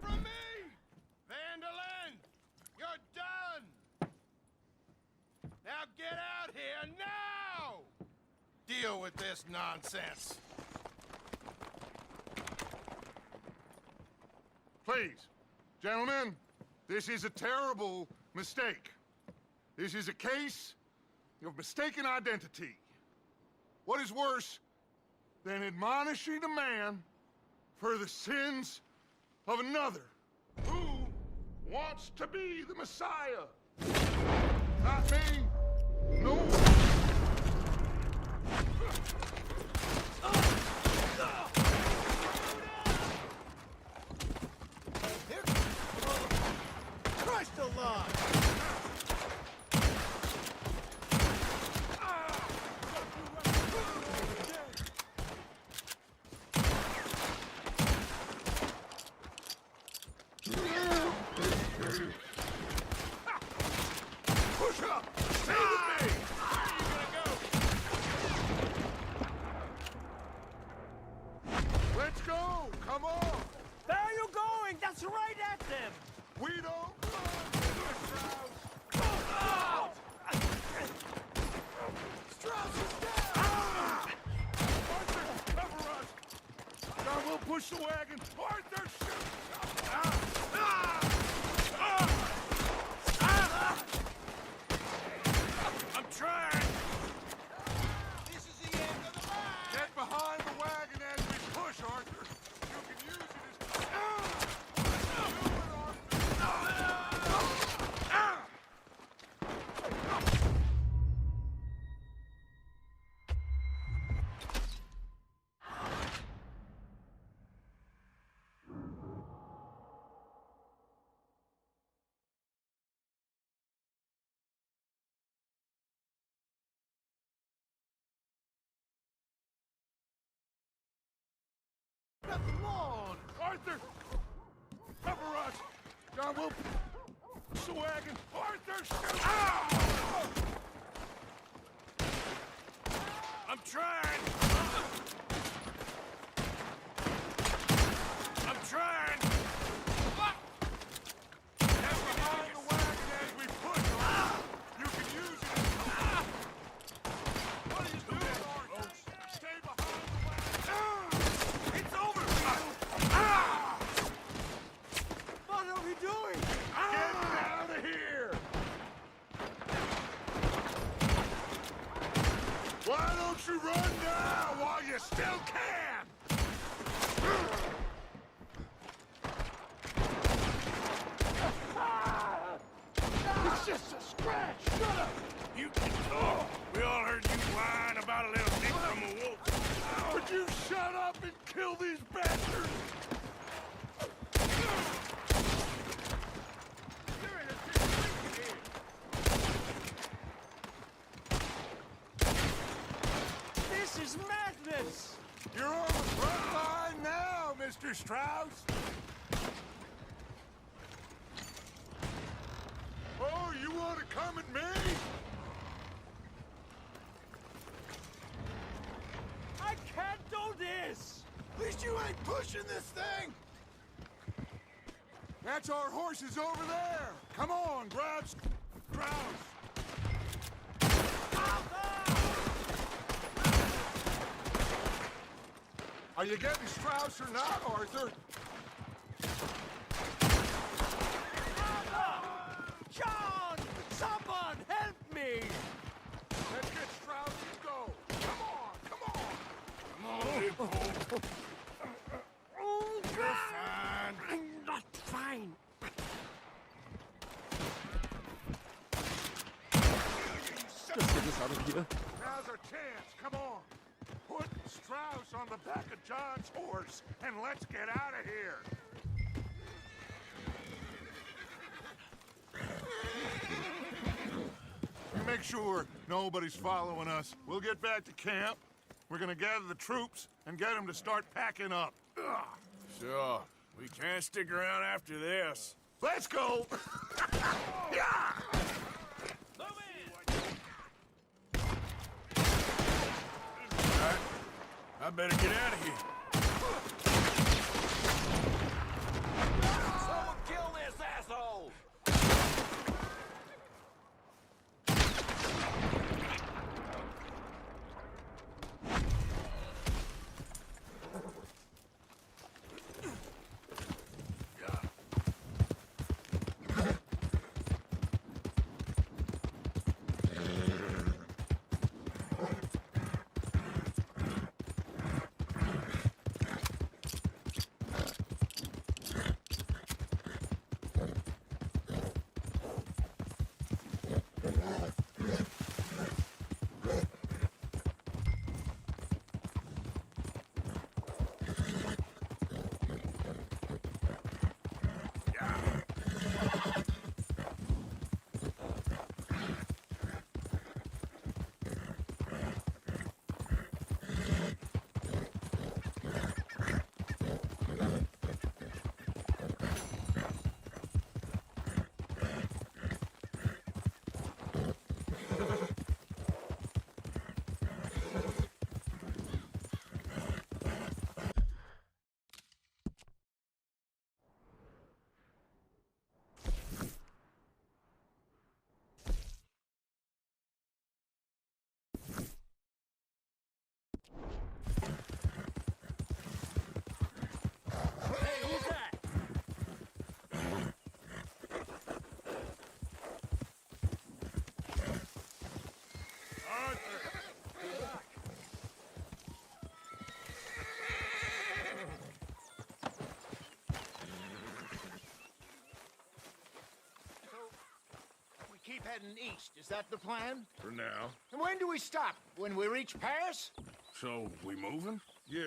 from me! Vandalin! You're done! Now get out here, now! Deal with this nonsense. Please, gentlemen, this is a terrible mistake. This is a case of mistaken identity. What is worse than admonishing a man for the sins of another who wants to be the Messiah? Not me. No. Christ alive! Push up! Stay with me! Where are you gonna go? Let's go! Come on! Where are you going? That's right at them! We don't run, Mr. Strauss! Strauss is down! Arthur, cover us! John, we'll push the wagon! Arthur, shoot! I'm trying! This is the end of the line! Get behind the wagon as we push, Arthur! You can use it as... Come on! Arthur! Cover us! John, we'll push the wagon! Arthur, shoot! I'm trying! I'm trying! Get behind the wagon as we push, Arthur! You can use it as... What are you doing, Arthur? Stay behind the wagon! It's over! What are we doing? Get out of here! Why don't you run now while you still can? It's just a scratch! Shut up! You can talk! We all heard you whine about a little dick from a wolf. Would you shut up and kill these bastards? You're in a situation here. This is madness! You're on the front line now, Mr. Strauss! Oh, you want to come at me? I can't do this! At least you ain't pushing this thing! That's our horses over there! Come on, grab Strauss! Are you getting Strauss or not, Arthur? John! Someone help me! Let's get Strauss and go! Come on, come on! Come on, big boy. Oh, You're fine. I'm not fine. Let's get this out of here. Now's our chance, come on! Put Strauss on the back of John's horse, and let's get out of here! You make sure nobody's following us. We'll get back to camp. We're gonna gather the troops and get them to start packing up. Ugh. Sure. We can't stick around after this. Let's go! Yeah! Alright. I better get out of here. heading east. Is that the plan? For now. And when do we stop? When we reach Paris? So, we moving? Yeah.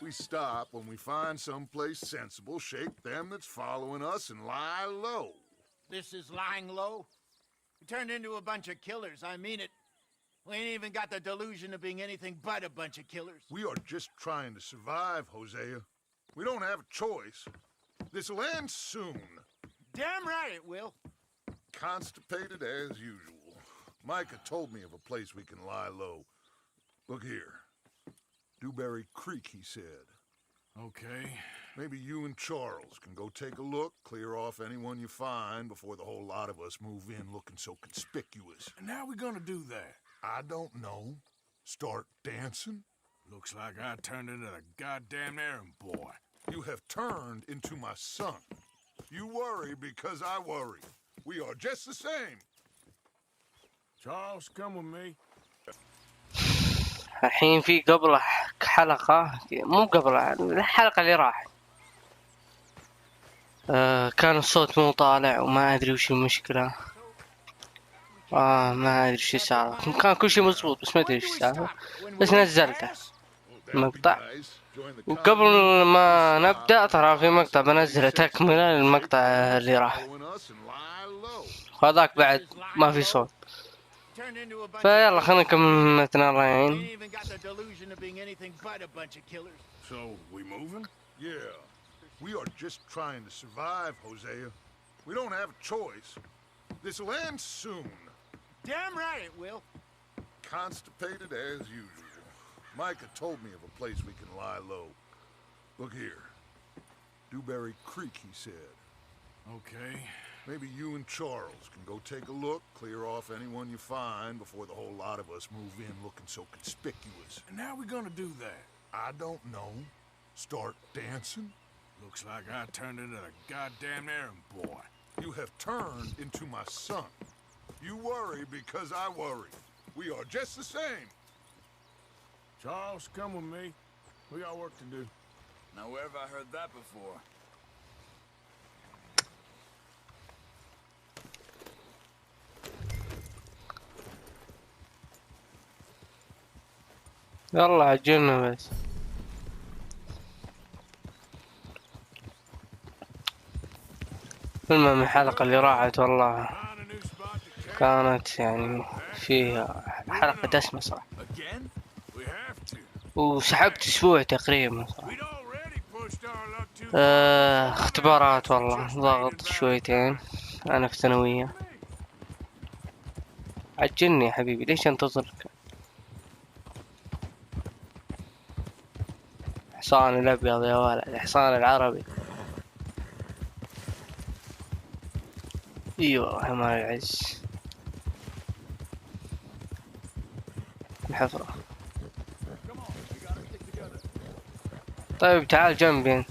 We stop when we find someplace sensible, shake them that's following us, and lie low. This is lying low? We turned into a bunch of killers, I mean it. We ain't even got the delusion of being anything but a bunch of killers. We are just trying to survive, Hosea. We don't have a choice. This'll end soon. Damn right it will. Constipated as usual. Micah told me of a place we can lie low. Look here. Dewberry Creek, he said. Okay. Maybe you and Charles can go take a look, clear off anyone you find before the whole lot of us move in looking so conspicuous. And how we gonna do that? I don't know. Start dancing? Looks like I turned into the goddamn errand boy. You have turned into my son. You worry because I worry. We are just the same. Charles, come with me. الحين في قبل حلقة، مو قبل الحلقة اللي راحت، كان الصوت مو طالع وما أدري وش المشكلة. ما أدري شو صار. كان كل شيء مزبوط بس ما أدري شو صار. بس نزلته المقطع. وقبل ما نبدأ ترى في مقطع بنزله تكملة للمقطع اللي راح، وهذاك بعد ما في صوت. فيلا خلينا نكمل متنا الله يعين. So, we moving? Yeah. We are just trying to survive, Hosea. We don't have a choice. This'll end soon. Damn right it will. Constipated as usual. Micah told me of a place we can lie low. Look here. Dewberry Creek, he said. Okay. Maybe you and Charles can go take a look, clear off anyone you find before the whole lot of us move in looking so conspicuous. And how we gonna do that? I don't know. Start dancing? Looks like I turned into the goddamn errand boy. You have turned into my son. You worry because I worry. We are just the same. Charles, come with me. We got work to do. Now where have I heard that before? يلا عجلنا بس. المهم الحلقة اللي راحت والله كانت يعني فيها حلقة دسمة صراحة، وسحبت اسبوع تقريبا صراحة. اختبارات والله ضغط شويتين، انا في ثانوية. عجلني يا حبيبي، ليش انتظرك؟ حصان الابيض يا ولد، حصان العربي. ايوه يا مال العز. الحفرة. طيب تعال جنبي.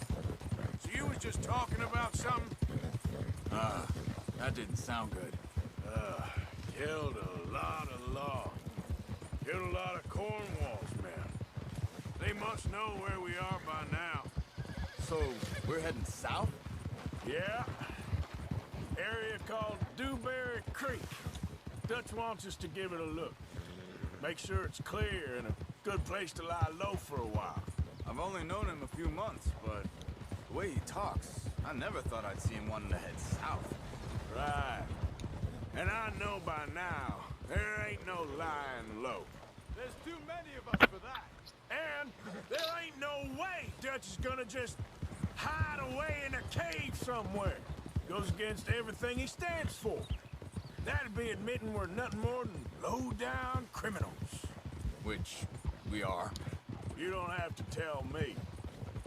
So you was just talking about something? That didn't sound good. Killed a lot of law. Killed a lot of Cornwall's men. They must know where we are by now. So, we're heading south? Yeah. Area called Dewberry Creek. Dutch wants us to give it a look. Make sure it's clear and a good place to lie low for a while. I've only known him a few months, but the way he talks, I never thought I'd see him wanting to head south. Right. And I know by now, there ain't no lying low. There's too many of us for that. And there ain't no way Dutch is gonna just hide away in a cave somewhere. Goes against everything he stands for. That'd be admitting we're nothing more than low-down criminals. Which we are. You don't have to tell me.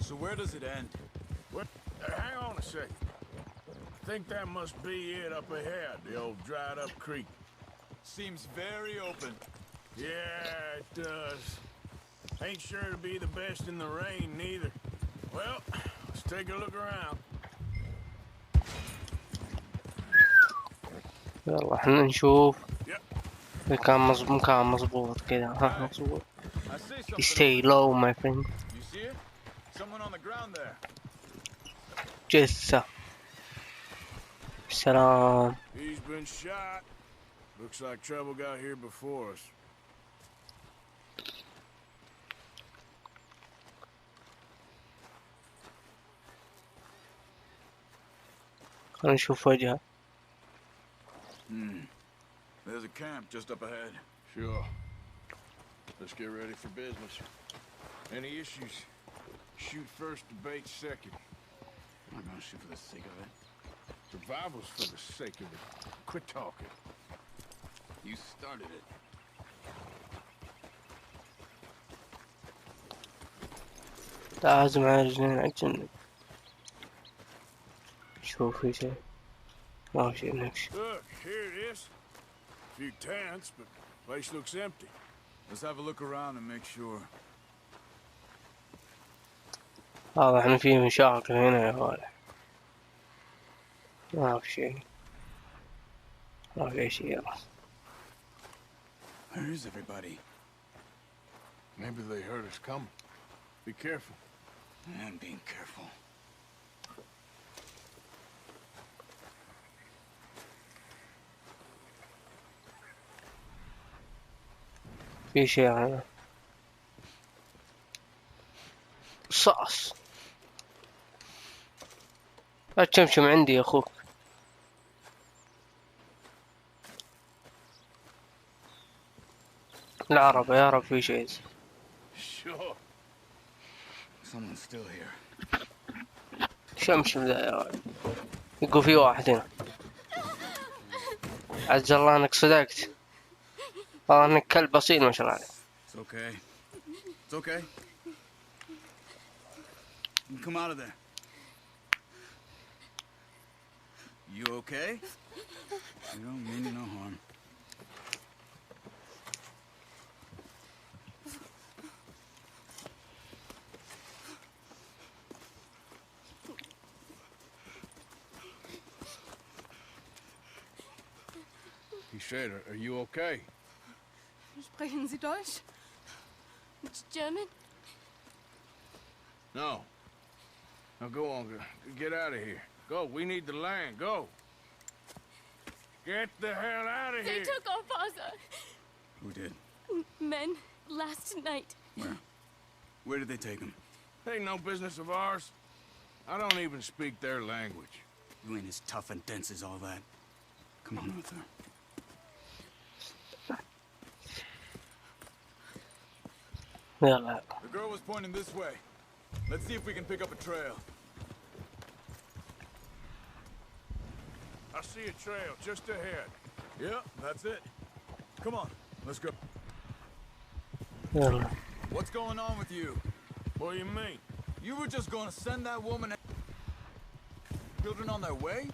So where does it end? What? Hang on a second. I think that must be it up ahead, the old dried-up creek. Seems very open. Yeah, it does. Ain't sure to be the best in the rain, neither. Well, let's take a look around. يلا احنا نشوف. Yep. كان مظبوط كذا. ها مظبوط. I see something. Stay low my friend. You see it? Someone on the ground there. جثة. سلام. He's been shot. Looks like trouble got here before us. خلينا نشوف وجهه. There's a camp just up ahead. Sure. Let's get ready for business. Any issues? Shoot first, debate second. I'm not gonna shoot for the sake of it. Survival's for the sake of it. Quit talking. You started it. لازم على رجلين عالجنب. شوف في شيء. ما في شيء نكش. Look, here it is. A few tents, but the place looks empty. Let's have a look around and make sure. واضح إن في مشاكل هنا يا ولد. ما في شيء. ما في شيء يلا. Where is everybody? Maybe they heard us coming. Be careful. I'm being careful. في شيء هنا. صاص. لا تشمشم عندي يا أخوك. العرب يا رب في شيء. Sure. Someone's still here. شمشم ذا يا ولد. يقول في واحد هنا. عز الله انك صدقت. والله انك كلب اصيل ما شاء الله عليك. It's okay. It's okay. You come out of there. You okay? You don't mean you no harm. He said, are you okay? Sprechen Sie Deutsch? German? No. Now go on, get out of here. Go, we need the land, go. Get the hell out of They here. took our father. Who did? Men last night. Where? Where did they take him? Ain't no business of ours. I don't even speak their language. You ain't as tough and dense as all that. Come on, Arthur. يلا. The girl was pointing this way. Let's see if we can pick up a trail. I see a trail just ahead. Yep, that's it. Come on, let's go. يلا. What's going on with you? What do you mean? You were just gonna send that woman and children on their way?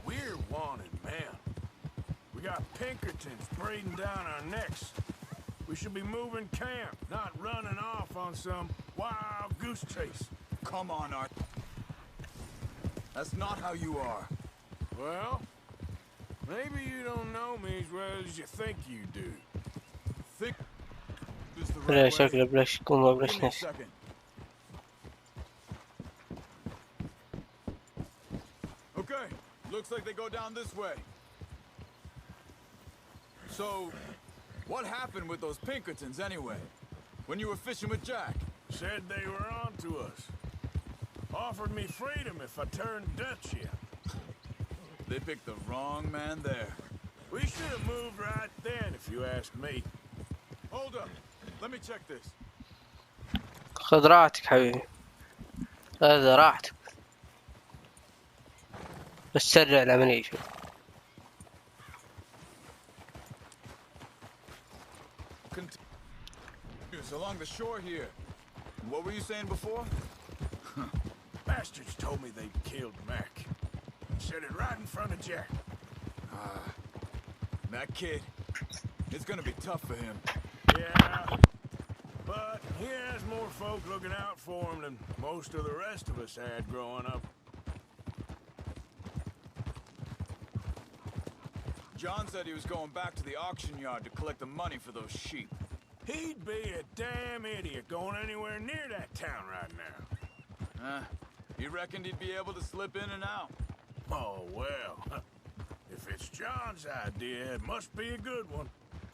We're wanted, man. We got Pinkertons breathing down our necks. We should be moving camp, not running off on some wild goose chase. Come on, Art. That's not how you are. Well, maybe you don't know me as well as you think you do. Think is the بلا right way. شكله بلاش قوم بلاش Give me a نفس. second. Okay, looks like they go down this way. So, what happened with those Pinkertons anyway? When you were fishing with Jack? Said they were on to us. Offered me freedom if I turned Dutch yet. They picked the wrong man there. We should have moved right then, if you ask me. Hold up. Let me check this. خذ راحتك حبيبي. هذا راحتك. بس سرع العملية شوي. Continues along the shore here. What were you saying before? Bastards told me they'd killed Mac. Said it right in front of Jack. That kid. It's gonna be tough for him. Yeah, but he has more folk looking out for him than most of the rest of us had growing up. John said he was going back to the auction yard to collect the money for those sheep. He'd be a damn idiot going anywhere near that town right now. He reckoned he'd be able to slip in and out. Oh, well. If If it's John's idea, it must be a good one.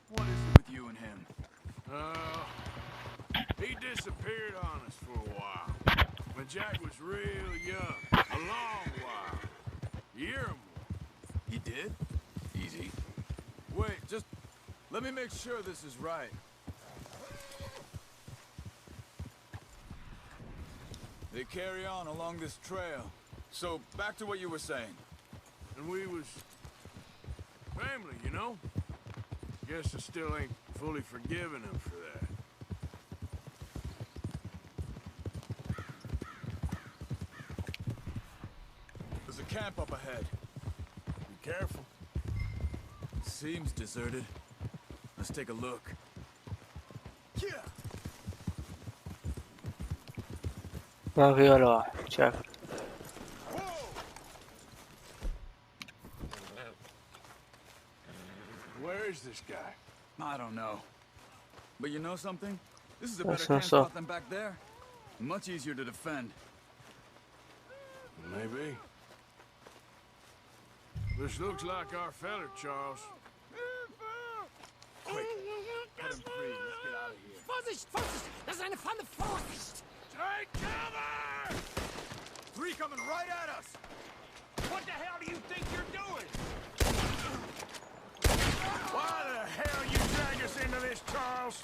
What is it with you and him? He disappeared on us for a while. When Jack was real young. A long while. Year or more. He did? Easy. Wait, just let me make sure this is right. They carry on along this trail. So, back to what you were saying. And we was family, you know? Guess I still ain't fully forgiven him for that. There's a camp up ahead. Be careful. Seems deserted. Let's take a look. Yeah. ما في ولا واحد شايف. Where is this guy? I don't know. But you know something? This is a better That's camp not so. spot than back there. Much easier to defend. Maybe. This looks like our feller, Charles. Quick, cut him free. Let's get out of here. Vorsicht, Vorsicht! Das ist eine Falle, Vorsicht! Take cover! 3 coming right at us! What the hell do you think you're doing? Why the hell you drag us into this, Charles?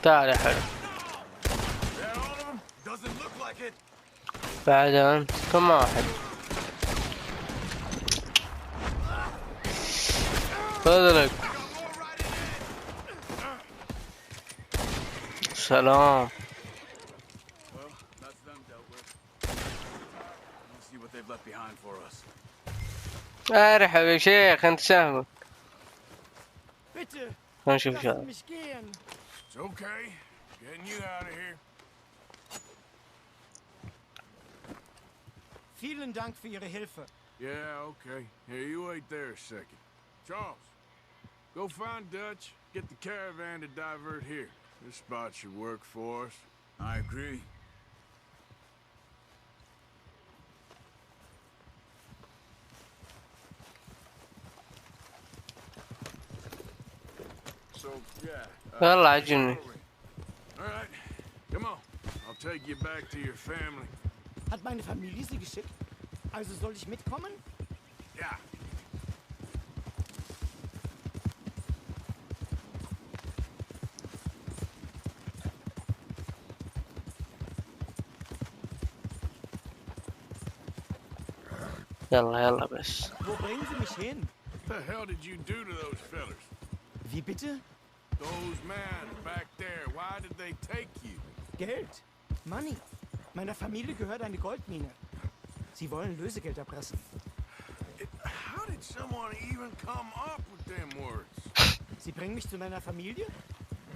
تعال يا حلو. Is that all of them? Doesn't look like it. بعد أنت كم واحد. فضلك. سلام. Well, that's them dealt with. Let's see what they've left behind for us. ارحب يا شيخ انت سهل. Bitte, خلينا نشوف lassen شغله. mich gehen. It's okay. Getting you out of here. Vielen Dank für Ihre Hilfe. Yeah, okay. Here, you wait there a second. Charles, go find Dutch. Get the caravan to divert here. This spot should work for us. I agree. So, yeah. يلا عجلني. All right. Come on. I'll take you back to your family. Hat meine Familie Sie geschickt? Also soll ich mitkommen? Yeah. يلا يلا بس. Wo bringen Sie mich hin? What the hell did you do to those fellers? Wie bitte? Those men back there, why did they take you? Geld. Money. Meiner Familie gehört eine Goldmine. Sie wollen Lösegeld erpressen. How did someone even come up with them words? Sie bringen mich zu meiner Familie?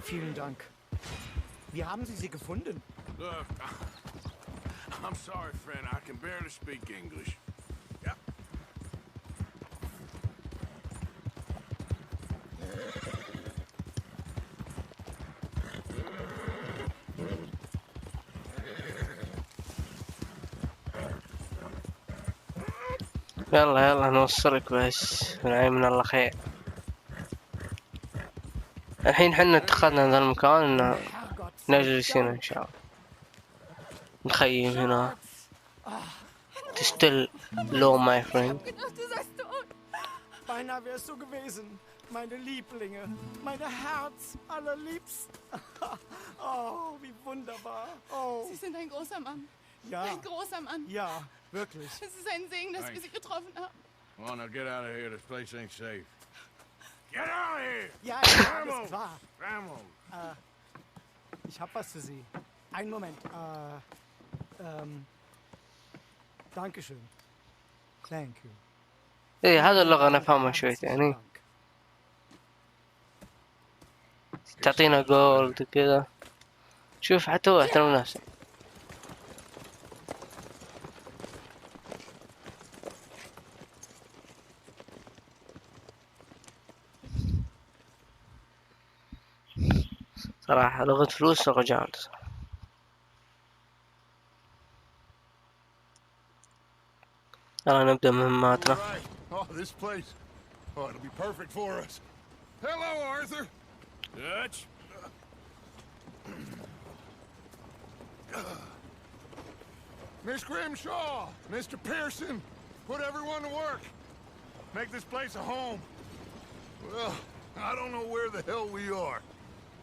Vielen Dank. Wie haben Sie sie gefunden? Look, I'm sorry, friend. I can barely speak English. Yeah. يلا يلا نوصلك بس. ونعم من الله خير. الحين حنا اتخذنا هذا المكان ان Herrgott. نجلس هنا ان شاء الله. نخيم هنا. Still low, my friend. Gedacht, du seist tot. Beinahe wärst du gewesen. Meine Lieblinge. Meine Herz allerliebsten. Oh, wie wunderbar. Oh, Sie sind ein großer Mann. ja. Ein großer Mann. Ja, wirklich. Es ist ein Segen, dass wir Sie getroffen haben. Come on, now get out of here. This place ain't safe. Get out of here! Ja, ja, alles klar. Vamos! Ich hab was für Sie. Einen Moment. Dankeschön. Thank you. ايه هذا اللغة نفهمها شوي يعني. تعطينا جولد كذا. شوف حتى هو احترم نفسه. صراحة لغة فلوس لغة جامدة. يلا نبدأ مهماتنا. Right. Oh, this place. Oh, it'll be perfect for us. Hello, Arthur. Dutch? Miss Grimshaw, Mr. Pearson, put everyone to work. Make this place a home. Well, I don't know where the hell we are,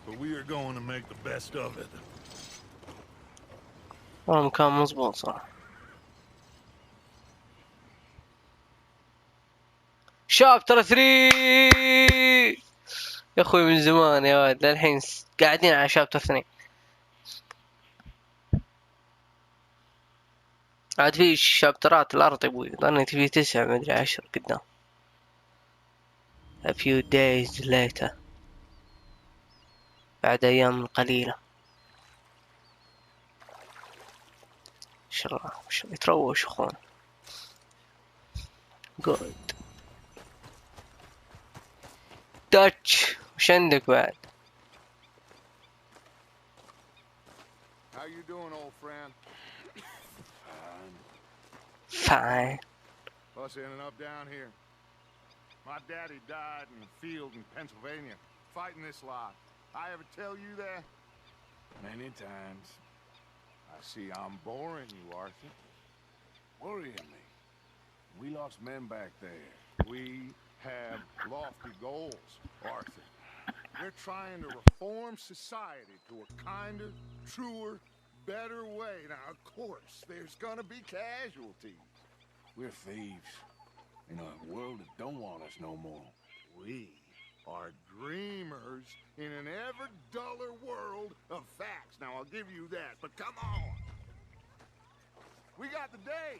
but we are going to make the best of it. والله مكان مظبوط صراحة. شابتر 3 يا اخوي من زمان يا ولد للحين قاعدين على شابتر 2. عاد في شابترات الارض ابوي ظنيت في 9 ما ادري 10 قدام. A few days later بعد ايام قليلة. ما شاء الله ما شاء الله يتروش اخوان. جود داتش وش عندك بعد؟ How you doing, old friend? Fine. Us ending up down here. My daddy died in the field in Pennsylvania, fighting this lot. I ever tell you that? Many times. I see I'm boring you, Arthur. Worrying me. We lost men back there. We have lofty goals, Arthur. We're trying to reform society to a kinder, truer, better way. Now, of course, there's gonna be casualties. We're thieves. In a world that don't want us no more. We are dreamers in an ever duller world of facts. Now, I'll give you that, but come on. We got the day.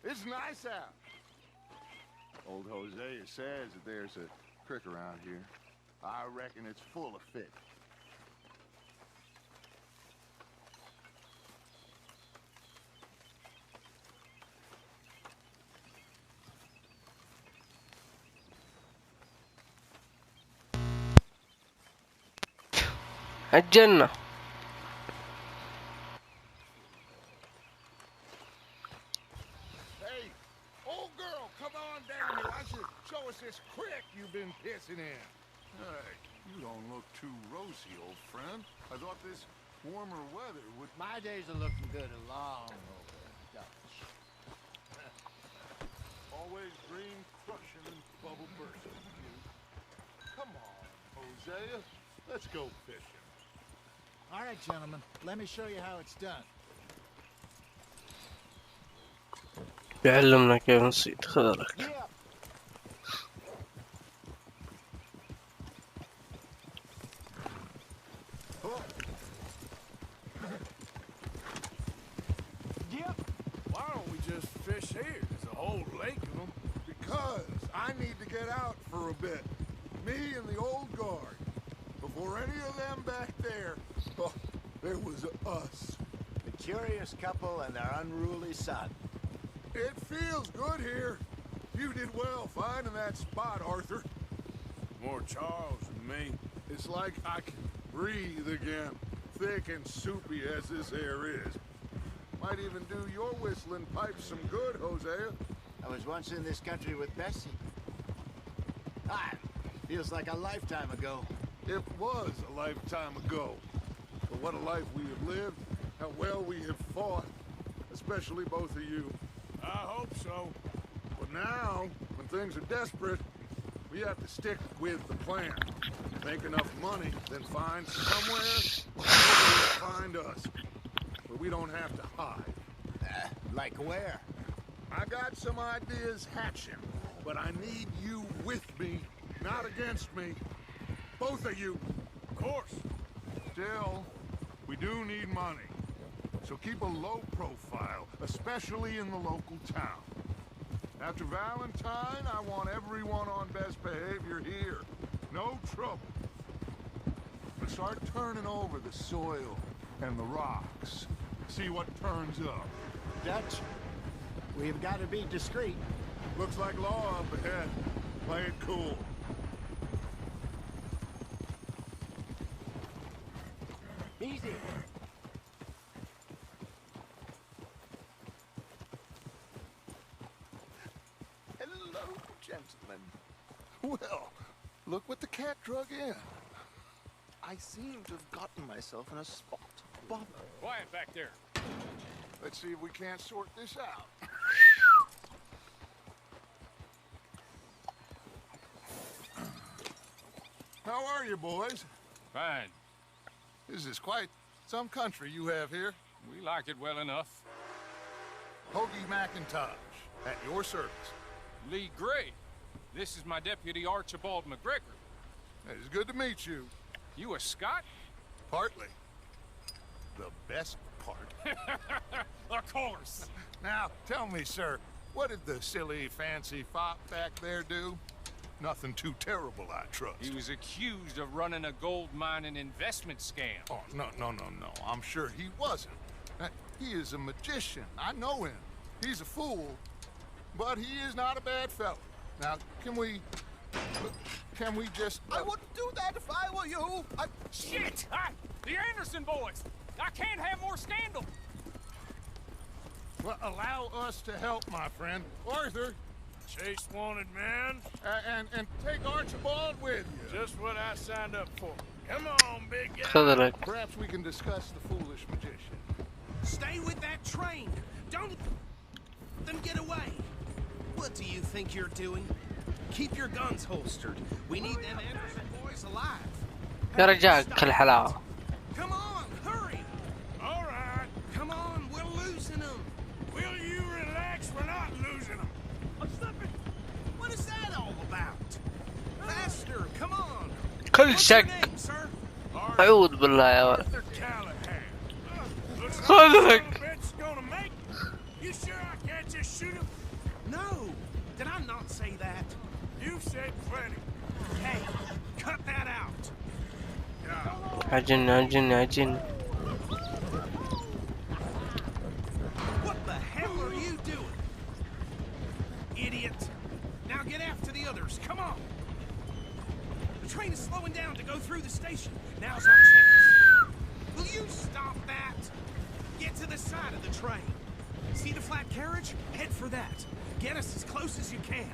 It's nice out. Old Hosea says that there's a creek around here. I reckon it's full of fish. الجنة. Hey, old girl, come on down here. Why don't you show us this creek you've been pissing in? Hey, you don't look too rosy, old friend. I thought this warmer weather would... My days are looking good along over Dutch. Always dream crushing and bubble bursting. Come on, Hosea. Let's go fishing. All right, gentlemen, let me show you how it's done. يعلمنا كيف نصيد خذلك. Yeah. Why don't we just fish here? There's a whole lake of them. Because I need to get out for a bit. Me and the old guard. Before any of them back there, oh, there was us. The curious couple and their unruly son. It feels good here. You did well finding that spot, Arthur. More Charles than me. It's like I can breathe again. Thick and soupy as this air is. Might even do your whistling pipes some good, Hosea. I was once in this country with Bessie. Ah, feels like a lifetime ago. It was a lifetime ago. But what a life we have lived. How well we have fought. Especially both of you. I hope so. But now, when things are desperate, we have to stick with the plan. Make enough money, then find somewhere where they'll find us. Where we don't have to hide. Like where? I got some ideas hatching, but I need you with me, not against me. Both of you. Of course. Still, we do need money. So keep a low profile, especially in the local town. After Valentine, I want everyone on best behavior here. No trouble. But start turning over the soil and the rocks. See what turns up. Dutch, we've got to be discreet. Looks like law up ahead. Play it cool. Easy. gentlemen. Well, look what the cat drug in. I seem to have gotten myself in a spot. Bother. Quiet back there. Let's see if we can't sort this out. How are you, boys? Fine. This is quite some country you have here. We like it well enough. Hoagie McIntosh, at your service. Lee Gray. This is my deputy Archibald McGregor. It is good to meet you. You a Scot? Partly. The best part. Of course. Now, tell me, sir, what did the silly, fancy fop back there do? Nothing too terrible, I trust. He was accused of running a gold mining investment scam. Oh, no. I'm sure he wasn't. He is a magician. I know him. He's a fool, but he is not a bad fellow. Now, can we just... I wouldn't do that if I were you. Shit! The Anderson boys! I can't have more scandal! Well, allow us to help, my friend. Arthur. Chase wanted man. And take Archibald with you. Just what I signed up for. Come on, big guy. خذ لك. Perhaps we can discuss the foolish magician. Stay with that train. Don't let them get away. What do you think you're doing? Keep your guns holstered. We need them Anderson boys alive. يا رجال كل حلاوة. Come on, hurry. All right. Come on, we're losing them. Will you relax? We're not losing them. I'm slipping. What is that all about? Faster, come on. كل What's your شك. name, sir? أعوذ بالله يا ولد. Arthur Callahan. Looks like خذ this لك. little bit's gonna make. You sure I can't just shoot him? No. Did I not say that? You've said plenty. Hey, cut that out. عجن. What the hell are you doing? Idiot. Now get after the others. Come on. The train is slowing down to go through the station. Now's our chance. Will you stop that? Get to the side of the train. See the flat carriage? Head for that. Get us as close as you can.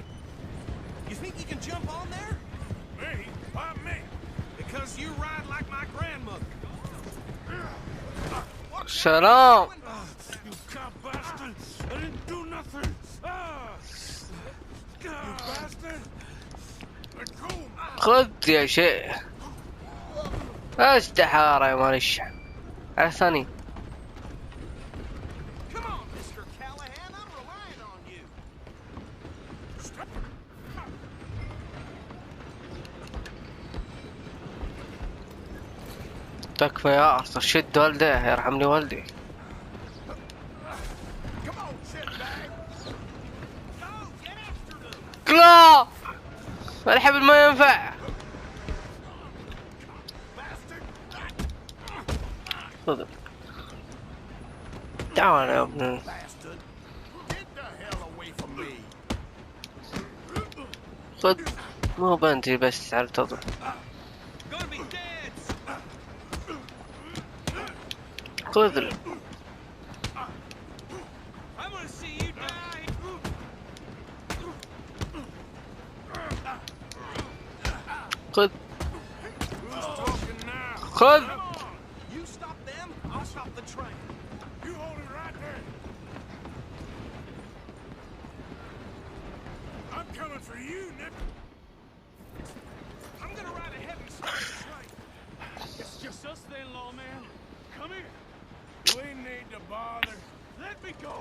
You think you can jump on there? Me? Why me? Because you ride like my grandmother. سلام. You cop bastard! I didn't do nothing! You bastard! Let go! خذ يا شيء. استحارة يا مال الشعب. على ثاني. Come on, Mr. Callahan, I'm relying on you. تكفى يا أرثر شد والده يرحمني والدي. Come on, shitbag. Go, get after them. لا الحبل ما ينفع. خذ. تعال يا ابني. Bastard. Get the hell away from me. خذ. مو بنتي بس تعرف تضرب. Gonna be dead. خذ له. I'm gonna see you die. خذ. Who's talking now? خذ. Come on. You stop them, I'll stop the train. You hold it right there. I'm coming for you, Nick. I'm gonna ride ahead and stop the train. It's just us then, lawman. Come here. We need to bother. Let me go.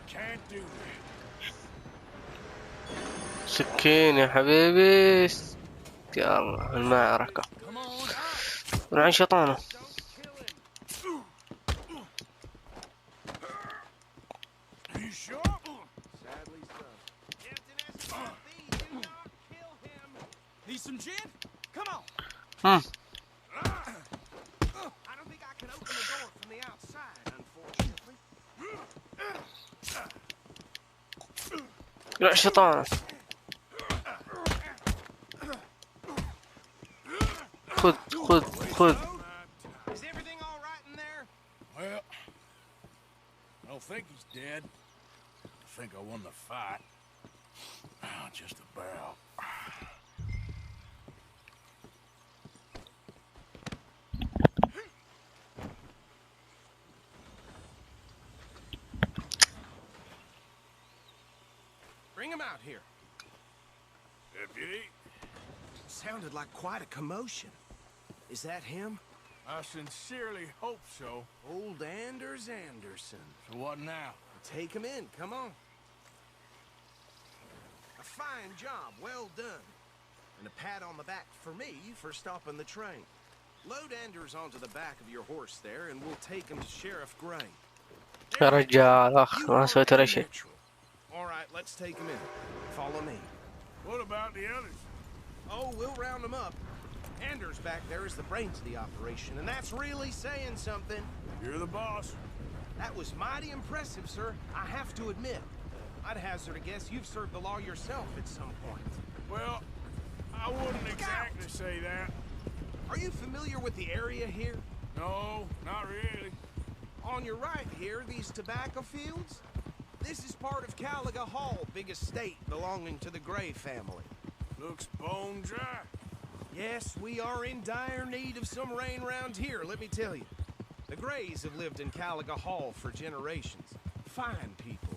Can't do that. سكين يا حبيبي. يلا المعركة. Come on. من شيطانه. You sure? Sadly so. Captain SB, do not kill him. Need some gin? Come on. I don't think I can open the door from the outside, unfortunately. لا شيطانه. خذ. Is everything all right in there? Well, I don't think he's dead. I think I won the fight. just about. Bring him out here. Deputy, Sounded like quite a commotion. Is that him? I sincerely hope so. Old Anders Anderson. So what now? Take him in, come on. A fine job, well done. And a pat on the back for me for stopping the train. Load Anders onto the back of your horse there, and we'll take him to Sheriff Gray. يا رجال اخ ما سويت ولا شيء. All right, let's take him in. Follow me. What about the others? Oh, we'll round them up. Anders back there is the brains of the operation, and that's really saying something. You're the boss. That was mighty impressive, sir. I have to admit. I'd hazard a guess you've served the law yourself at some point. Well, I wouldn't exactly say that. Are you familiar with the area here? No, not really. On your right here, these tobacco fields? This is part of Caliga Hall, big estate belonging to the Gray family. Looks bone dry. Yes, we are in dire need of some rain round here, let me tell you. The Grays have lived in Caliga Hall for generations. Fine people.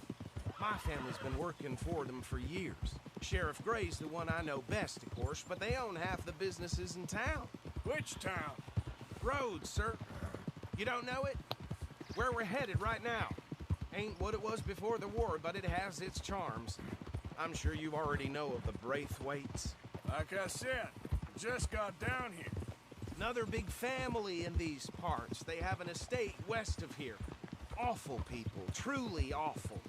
My family's been working for them for years. Sheriff Gray's the one I know best, of course, but they own half the businesses in town. Which town? Rhodes, sir. You don't know it? Where we're headed right now. Ain't what it was before the war, but it has its charms. I'm sure you already know of the Braithwaites. Like I said, just got down here. Another big family in these parts. They have an estate west of here. Awful people, truly awful.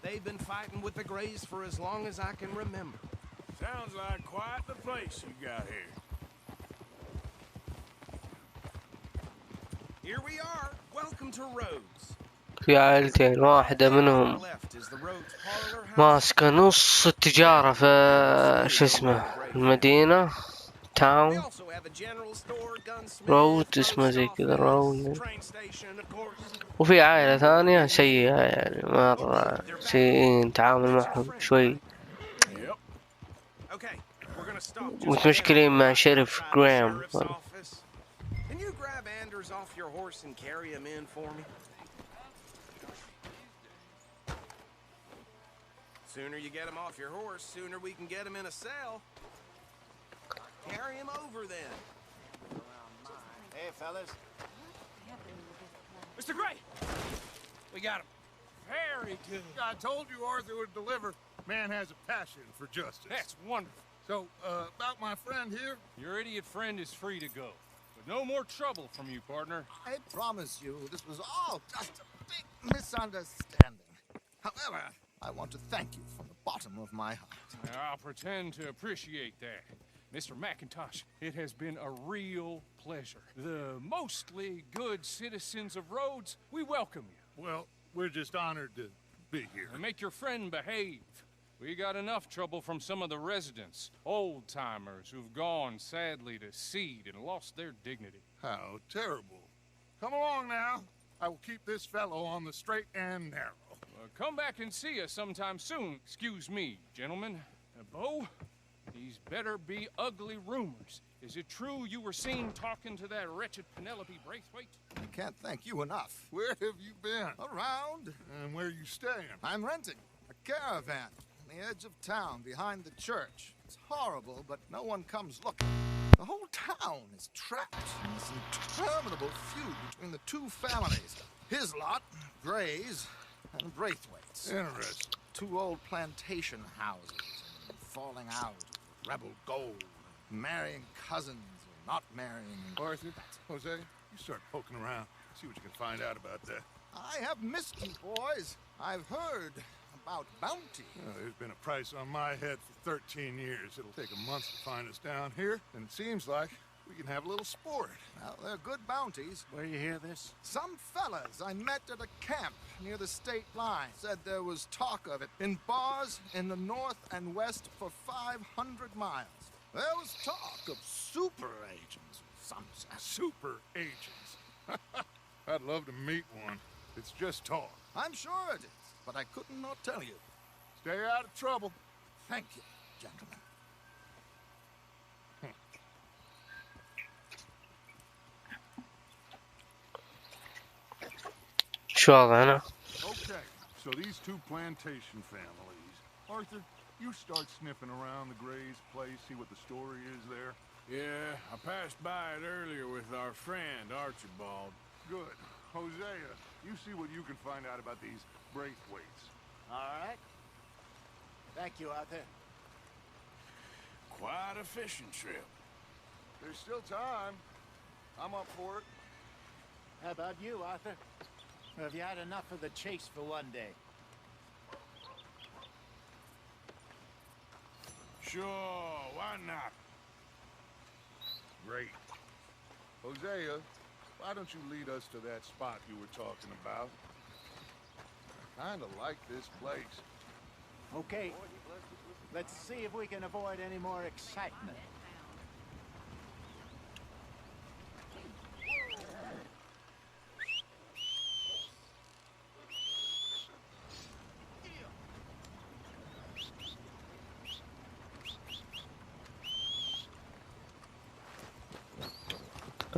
They've been fighting with the Grays for as long as I can remember. Sounds like quite the place you got here. Here we are. Welcome to Rhodes. في عائلتين واحدة منهم ماسكة نص التجارة في شو اسمه المدينة تاون رود اسمه زي كذا رود وفي عائلة ثانية سيئة يعني مرة سيئين تعامل معهم شوي متمشكلين مع شريف جرام. Can you grab Anders off your horse and carry him in for me? Sooner you get him off your horse, sooner we can get him in a cell. Carry him over then. Hey, fellas. Mr. Gray! We got him. Very good. I told you Arthur would deliver. Man has a passion for justice. That's wonderful. So, about my friend here? Your idiot friend is free to go. But no more trouble from you, partner. I promise you, this was all just a big misunderstanding. However, I want to thank you from the bottom of my heart. I'll pretend to appreciate that. Mr. McIntosh, it has been a real pleasure. The mostly good citizens of Rhodes, we welcome you. Well, we're just honored to be here. And make your friend behave. We got enough trouble from some of the residents, old-timers who've gone, sadly, to seed and lost their dignity. How terrible. Come along now. I will keep this fellow on the straight and narrow. Come back and see us sometime soon. Excuse me, gentlemen. Bo, these better be ugly rumors. Is it true you were seen talking to that wretched Penelope Braithwaite? I can't thank you enough. Where have you been? Around. And where are you staying? I'm renting a caravan on the edge of town behind the church. It's horrible, but no one comes looking. The whole town is trapped in this interminable feud between the two families. His lot, Gray's, and Braithwaite's. Interesting. Two old plantation houses, and falling out of rebel gold, marrying cousins or not marrying. Arthur, Jose, you start poking around. See what you can find out about that. I have missed you, boys. I've heard about bounty. There's been a price on my head for 13 years. It'll take a month to find us down here, and it seems like we can have a little sport. Well, they're good bounties. Where you hear this? Some fellas I met at a camp near the state line said there was talk of it in bars in the north and west for 500 miles. There was talk of super agents, some said. Super agents. I'd love to meet one. It's just talk. I'm sure it is, but I couldn't not tell you. Stay out of trouble. Thank you. gentlemen. شو وضعنا؟ Okay, so these two plantation families. Arthur, you start sniffing around the Gray's place, see what the story is there. Yeah, I passed by it earlier with our friend, Archibald. Good. Hosea, you see what you can find out about these Braithwaites. All right. Thank you, Arthur. Quite a fishing trip. There's still time. I'm up for it. How about you, Arthur? Or have you had enough of the chase for one day? Sure, why not? Great. Hosea, why don't you lead us to that spot you were talking about? I kind of like this place. Okay. Let's see if we can avoid any more excitement.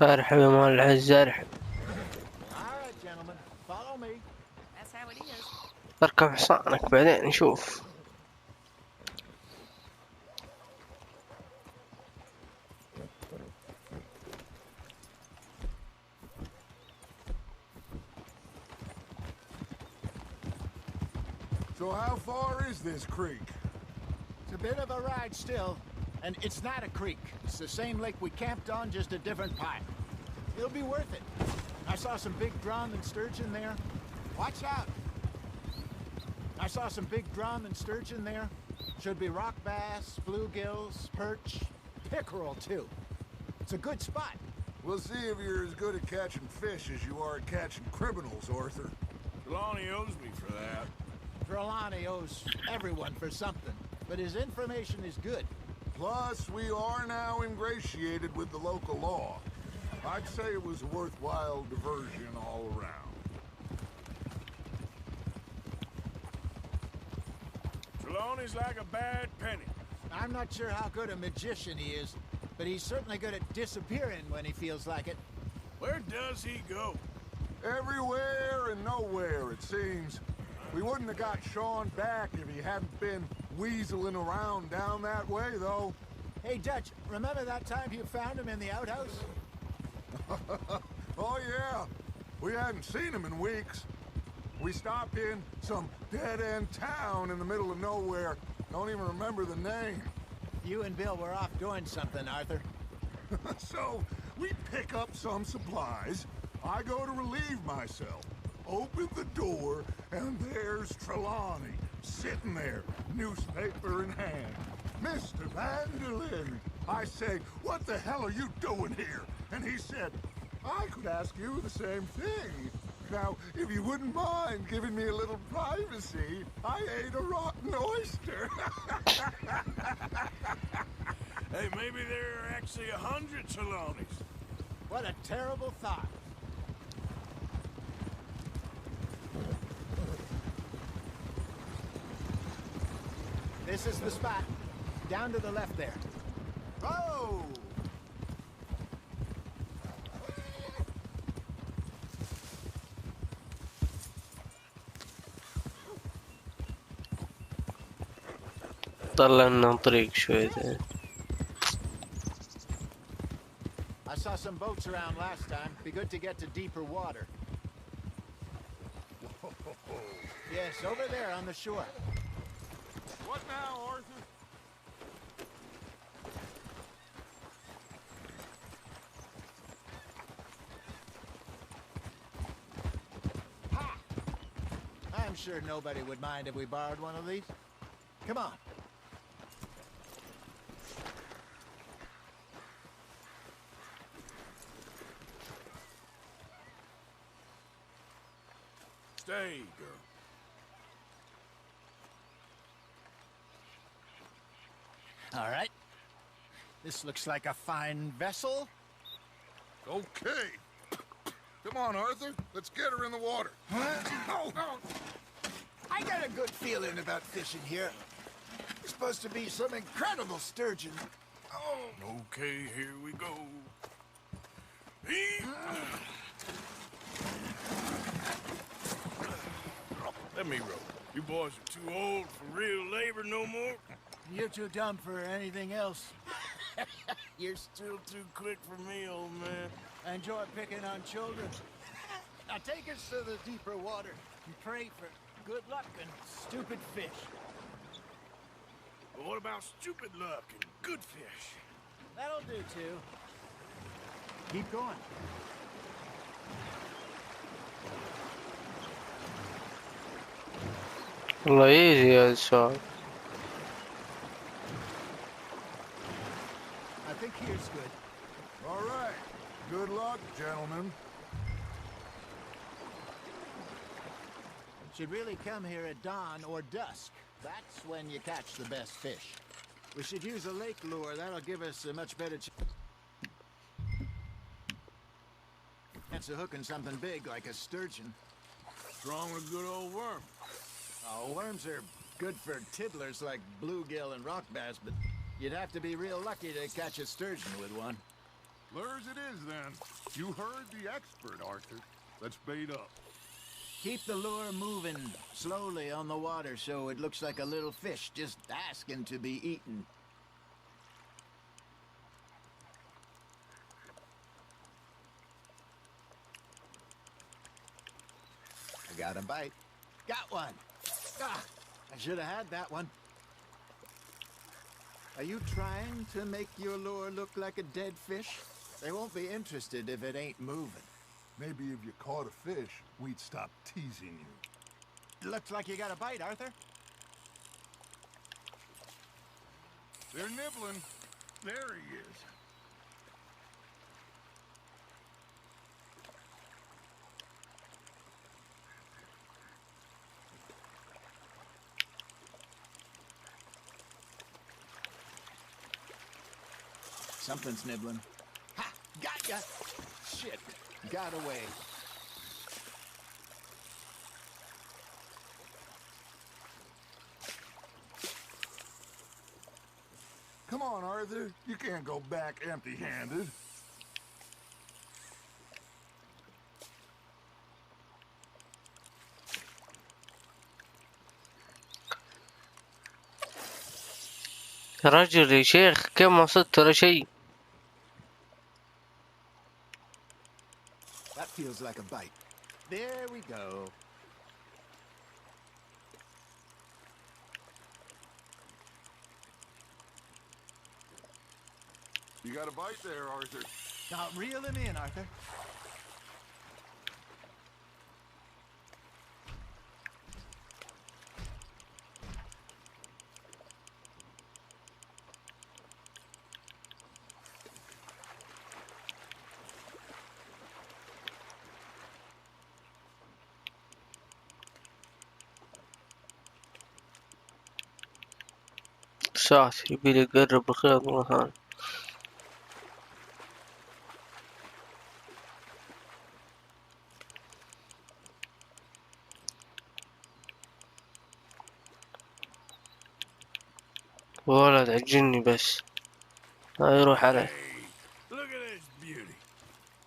ارحب يا مال العز ارحب. All right, gentlemen. Follow me. That's how it is. اركب حصانك بعدين نشوف. So how far is this creek? It's a bit of a ride still. And it's not a creek. It's the same lake we camped on, just a different pipe. It'll be worth it. I saw some big drum and sturgeon there. Watch out! I saw some big drum and sturgeon there. Should be rock bass, bluegills, perch, pickerel too. It's a good spot. We'll see if you're as good at catching fish as you are at catching criminals, Arthur. Trelawney owes me for that. Trelawney owes everyone for something, but his information is good. Plus, we are now ingratiated with the local law. I'd say it was a worthwhile diversion all around. Trelawney's like a bad penny. I'm not sure how good a magician he is, but he's certainly good at disappearing when he feels like it. Where does he go? Everywhere and nowhere, it seems. We wouldn't have got Sean back if he hadn't been weaseling around down that way, though. Hey, Dutch, remember that time you found him in the outhouse? Oh, yeah. We hadn't seen him in weeks. We stopped in some dead-end town in the middle of nowhere. Don't even remember the name. You and Bill were off doing something, Arthur. So, we pick up some supplies. I go to relieve myself. Open the door, and there's Trelawney, sitting there, newspaper in hand. Mr. Vanderlyn. I say, what the hell are you doing here? And he said, I could ask you the same thing. Now, if you wouldn't mind giving me a little privacy, I ate a rotten oyster. Hey, maybe there are actually 100 Trelawneys. What a terrible thought. This is the spot. Down to the left there. Oh! طلعنا طريق شوي. I saw some boats around last time. Be good to get to deeper water. Yes, over there on the shore. What now, Arthur? Ha! I'm sure nobody would mind if we borrowed one of these. Come on. Stay, girl. All right. This looks like a fine vessel. Okay. Come on, Arthur. Let's get her in the water. I got a good feeling about fishing here. Supposed to be some incredible sturgeon. Oh. Okay, here we go. Let me row. You boys are too old for real labor no more. You're too dumb for anything else. You're still too quick for me, old man. I enjoy picking on children. Now take us to the deeper water and pray for good luck and stupid fish. But what about stupid luck and good fish? That'll do too. Keep going. والله يجي هذا السؤال. I think here's good. All right. Good luck, gentlemen. Should really come here at dawn or dusk. That's when you catch the best fish. We should use a lake lure. That'll give us a much better chance of hooking something big like a sturgeon. Strong with a good old worm. Oh, worms are good for tiddlers like bluegill and rock bass, but you'd have to be real lucky to catch a sturgeon with one. Lures it is, then. You heard the expert, Arthur. Let's bait up. Keep the lure moving slowly on the water so it looks like a little fish just asking to be eaten. I got a bite. Got one. Ah, I should have had that one. Are you trying to make your lure look like a dead fish? They won't be interested if it ain't moving. Maybe if you caught a fish, we'd stop teasing you. Looks like you got a bite, Arthur. They're nibbling. There he is. Something's nibbling. Ha! Got ya! Shit. Got away. Come on, Arthur. You can't go back empty-handed. يا رجل يا شيخ كم ما صدت ولا شيء. That feels like a bite. There we go. You got a bite there, Arthur. Now reel him in, Arthur. ساعتي يبيلي أقرب الخيط مرة ثانية. ولد عجني بس يروح عليه. Look at this beauty.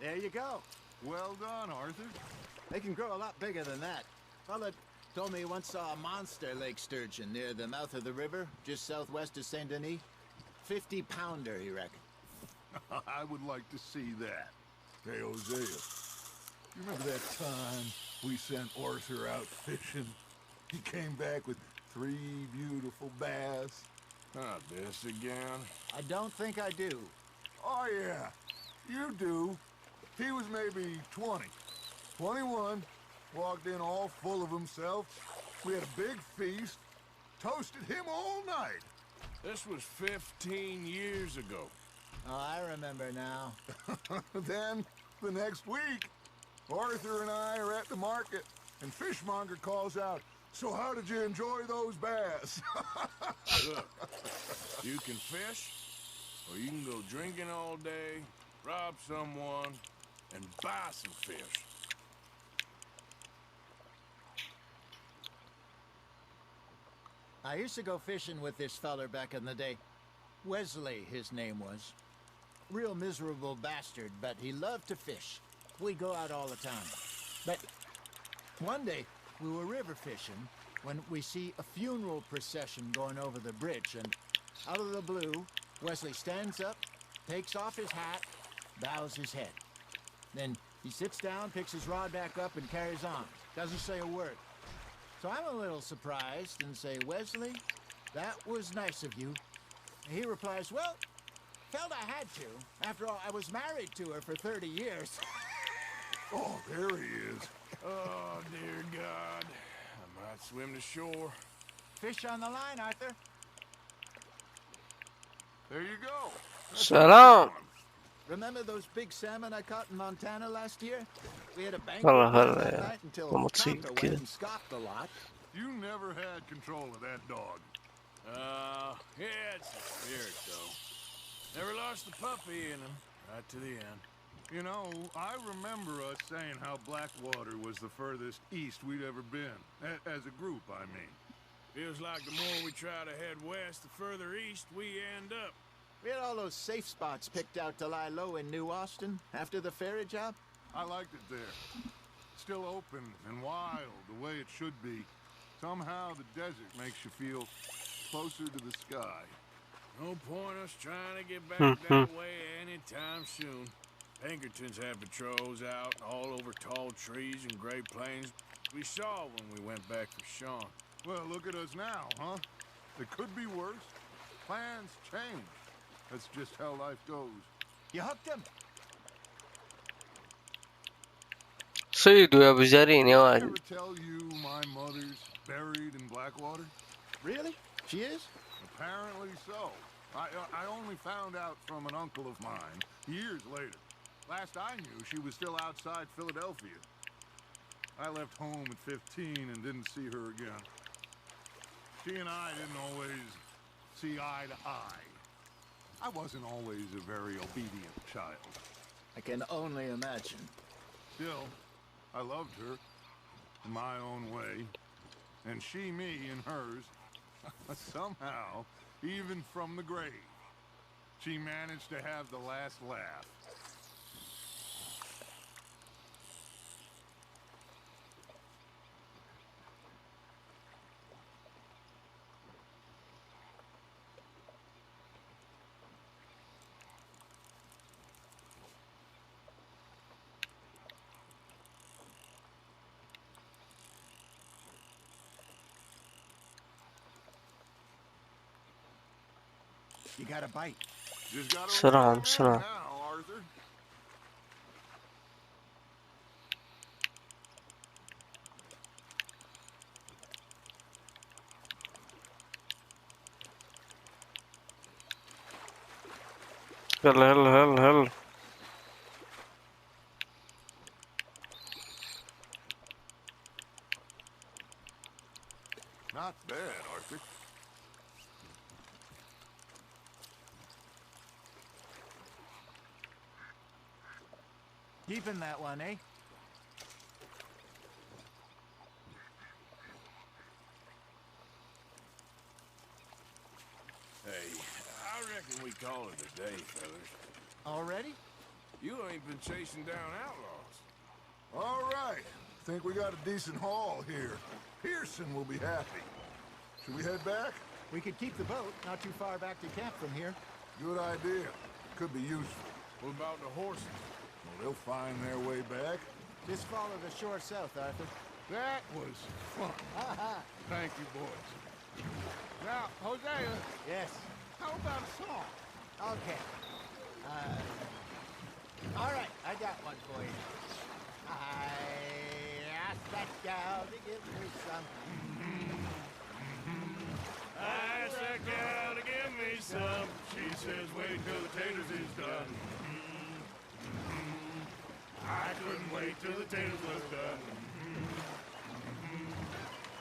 There you go. Well done, Arthur. They can grow a lot bigger than that. Fella told me he once saw a monster lake sturgeon near the mouth of the river, just southwest of Saint Denis. 50-pounder, he reckoned. I would like to see that. Hey, Hosea, you remember that time we sent Arthur out fishing? He came back with 3 beautiful bass. Not this again. I don't think I do. Oh, yeah, you do. He was maybe 20, 21, walked in all full of himself. We had a big feast, toasted him all night. This was 15 years ago. Oh, I remember now. Then, the next week, Arthur and I are at the market, and Fishmonger calls out, "So how did you enjoy those bass?" Look, you can fish, or you can go drinking all day, rob someone, and buy some fish. I used to go fishing with this feller back in the day. Wesley, his name was. Real miserable bastard, but he loved to fish. We'd go out all the time. But one day, we were river fishing when we see a funeral procession going over the bridge, and out of the blue, Wesley stands up, takes off his hat, bows his head. Then he sits down, picks his rod back up, and carries on. Doesn't say a word. So I'm a little surprised and say, Wesley, that was nice of you. And he replies, well, felt I had to. After all, I was married to her for 30 years. Oh, there he is. Oh, dear God. I might swim to shore. Fish on the line, Arthur. There you go. سلام. Remember those big salmon I caught in Montana last year? We had a banquet والله that هلا night until لما تصير Tonto كذا. went and scoffed a lot. You never had control of that dog. Yeah, it's a spirit, though. Never lost the puppy in him, right to the end. You know, I remember us saying how Blackwater was the furthest east we'd ever been. As a group, I mean. Feels like the more we try to head west, the further east we end up. We had all those safe spots picked out to lie low in New Austin after the ferry job. I liked it there. Still open and wild, the way it should be. Somehow the desert makes you feel closer to the sky. No point us trying to get back that way anytime soon. Pinkertons had patrols out all over tall trees and Great Plains. We saw when we went back for Sean. Well, look at us now, huh? It could be worse. Plans change. That's just how life goes. You hooked him. صيدوا يا ابو زارين يا Did I واجد. ever tell you my mother's buried in Blackwater? Really? She is? Apparently so. I only found out from an uncle of mine years later. Last I knew, she was still outside Philadelphia. I left home at 15 and didn't see her again. She and I didn't always see eye to eye. I wasn't always a very obedient child. I can only imagine. Still, I loved her in my own way, and she me in hers. Somehow, even from the grave, she managed to have the last laugh. You got a bite. Just gotta بسرعة remember بسرعة. now, Arthur. يلا يلا يلا يلا. Not bad, Arthur. Keeping that one, eh? Hey, I reckon we call it a day, fellas. Already? You ain't been chasing down outlaws. All right. Think we got a decent haul here. Pearson will be happy. Should we head back? We could keep the boat not too far back to camp from here. Good idea. Could be useful. What about the horses? Well, they'll find their way back. Just follow the shore south, Arthur. That was fun. Thank you, boys. Now, Hosea, Yes. how about a song? Okay. All right, I got one for you. I asked that gal to give me some. I asked that gal to give me some. She says, wait till the taters is done. I couldn't wait till the taters was done.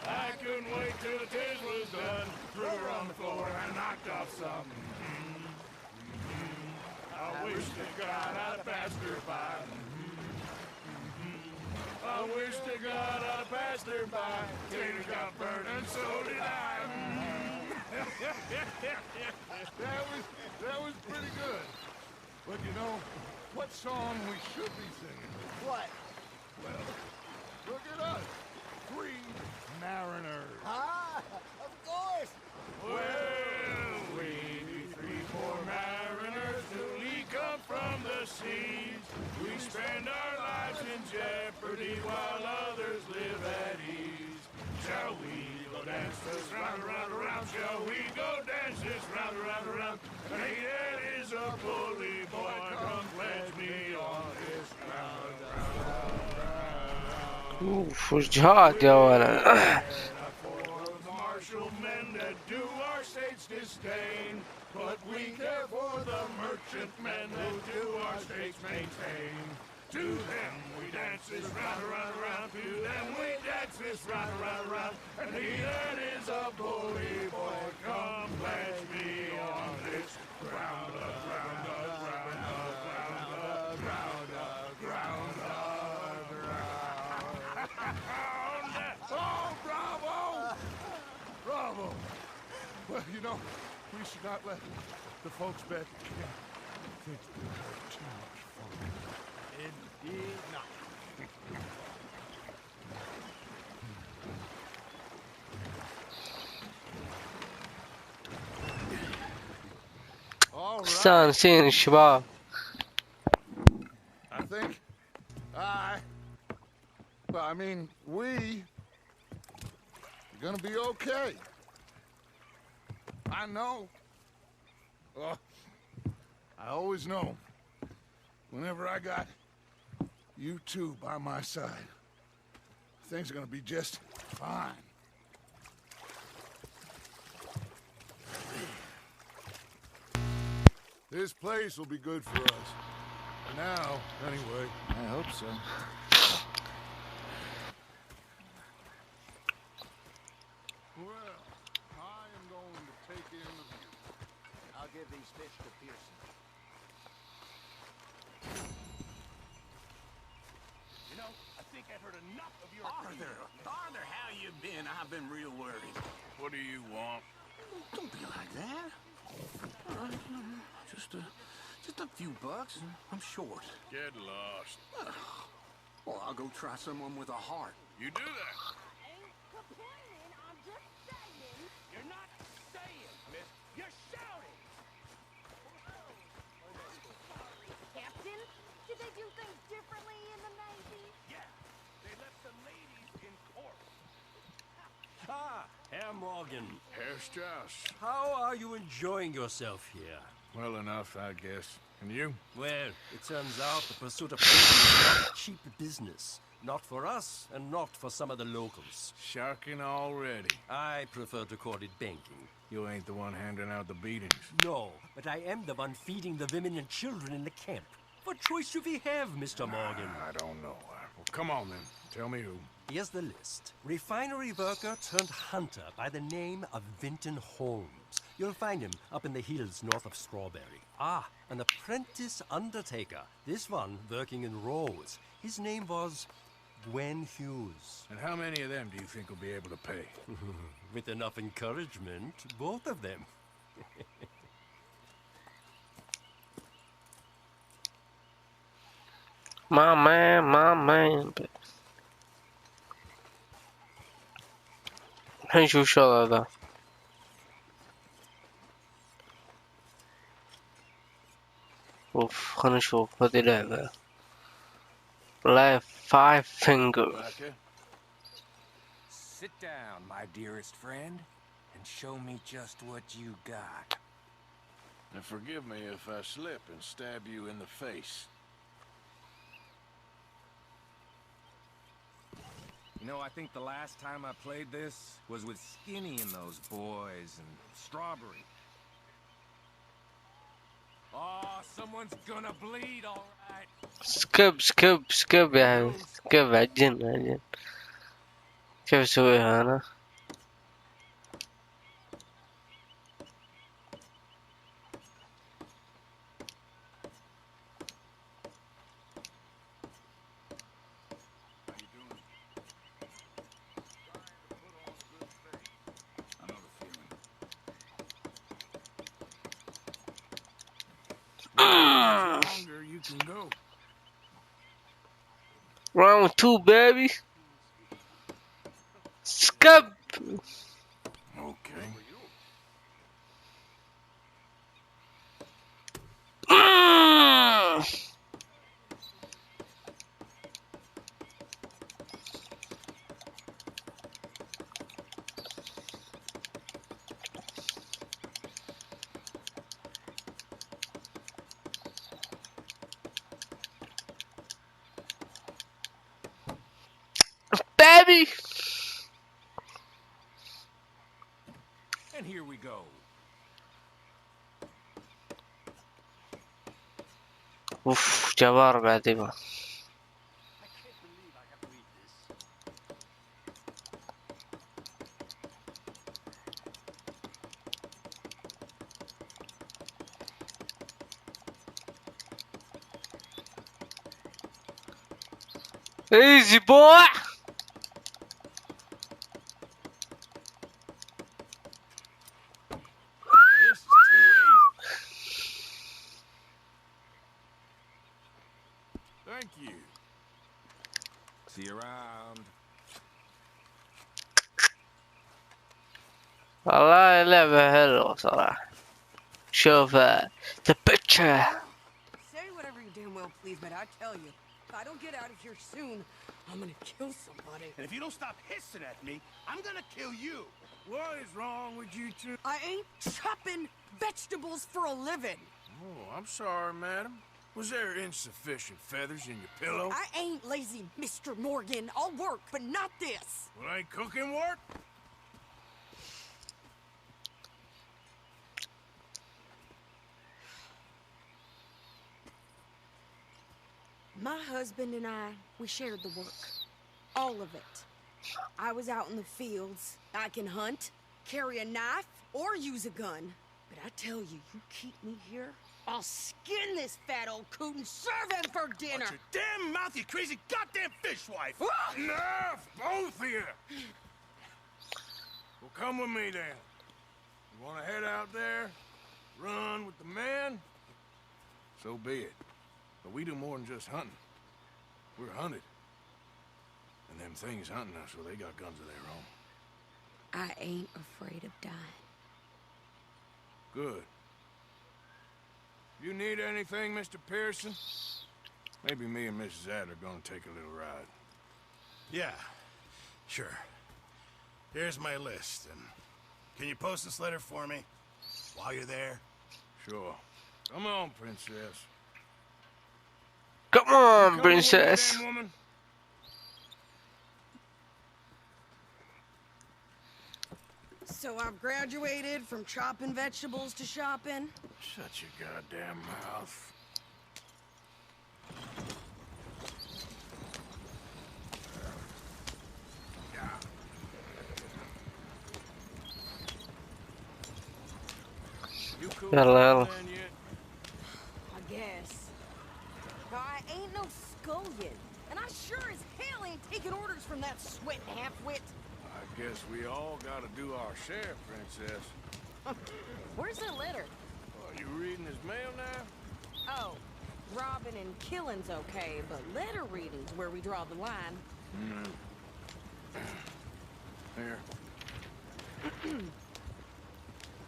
I couldn't wait till the taters was done. Threw her on the floor and knocked off some. I wish to God I'd passed her by. I wish to God I'd passed her by. Taters got burned and so did I. That was pretty good. But you know, what song we should be singing? What? Well, look at us. 3 mariners. Ah, of course. Well, we be 3 poor mariners who come from the seas. We spend our lives in jeopardy while others live at ease. Shall we go dance this round, around, around? Shall we go dance this round, around, around? Hey, that is a bully boy. Come pledge me on this ground. اوف وش جهاد يا ولد. Martial men that do our state's disdain, but we care for the merchant men who do our states maintain. To them we dance this round, around, around. To them we dance this round, around, around. And he that is a bully boy, come pledge me on this ground, ground, ground, ground, ground, ground, ground. Oh, bravo! Bravo! Well, you know, we should not let the folks back at camp think we had too much fun. Indeed not. All right. مستانسين الشباب. I think I mean, we are gonna be okay. I know. Oh, I always know. Whenever I got you two by my side, things are gonna be just fine. This place will be good for us. For now, anyway. I hope so. Well, I am going to take in the view. I'll give these fish to Pearson. You know, I think I've heard enough of your Arthur, how you been? I've been real worried. What do you want? Don't be like that. Just a few bucks. I'm short. Get lost. Well, I'll go try someone with a heart. You do that. Ain't complaining, I'm just saying. You're not saying, miss. You're shouting. Captain, did they do things differently in the Navy? Yeah, they left the ladies in court. Ah, Herr Morgan. Herr Strauss. How are you enjoying yourself here? Well enough, I guess. And you? Well, it turns out the pursuit of freedom is not cheap business. Not for us, and not for some of the locals. Sharking already. I prefer to call it banking. You ain't the one handing out the beatings. No, but I am the one feeding the women and children in the camp. What choice do we have, Mr. Morgan? I don't know. Well, come on then. Tell me who. Here's the list. Refinery worker turned hunter by the name of Vinton Holmes. You'll find him up in the hills north of Strawberry. Ah, an apprentice undertaker. This one working in Rose. His name was Gwen Hughes. And how many of them do you think will be able to pay? With enough encouragement, both of them. My man. الحين نشوف الشغل هذا. اوف خلنا نشوف هذه لعبة. Life 5 fingers. Sit down, my dearest friend, and show me just what you got. And forgive me if I slip and stab you in the face. You know, I think the last time I played this was with Skinny and those boys and Strawberry. Oh, someone's gonna bleed, all right. سكيب يعني سكيب عجن كيف اسويها انا؟ Round 2, baby. Scub. Okay. Baby. And here we go. Oof, جبار بعد ما. Easy boy. This is too easy. Thank you. See you around. والله لعبة حلوة صراحة. شوف the picture. Say whatever you damn well please, but I tell you, if I don't get out of here soon, I'm gonna kill somebody. And if you don't stop hissing at me, I'm gonna kill you. What is wrong with you two? I ain't chopping vegetables for a living. Oh, I'm sorry, madam. Was there insufficient feathers in your pillow? I ain't lazy, Mr. Morgan. I'll work, but not this. Well, ain't cooking work? My husband and I, we shared the work. All of it. I was out in the fields. I can hunt, carry a knife, or use a gun. But I tell you, you keep me here, I'll skin this fat old coot and serve him for dinner. Watch your damn mouth, you crazy goddamn fishwife! Enough, both of you! Well, come with me then. You want to head out there, run with the men? So be it. But we do more than just hunting. We're hunted. And them things hunting us, well, they got guns of their own. I ain't afraid of dying. Good. You need anything, Mr. Pearson? Maybe me and Mrs. Adler are gonna take a little ride. Yeah, sure. Here's my list, and can you post this letter for me while you're there? Sure. Come on, princess. Come on, princess. Come woman. So I've graduated from chopping vegetables to shopping. Shut your goddamn mouth. You cool يلا يلا. man yet? I guess. Now, I ain't no scullion, and I sure as hell ain't taking orders from that sweating half-wit. I guess we all gotta do our share, princess. Where's the letter? Are you reading his mail now? Oh, robbing and killing's okay, but letter reading's where we draw the line. Here.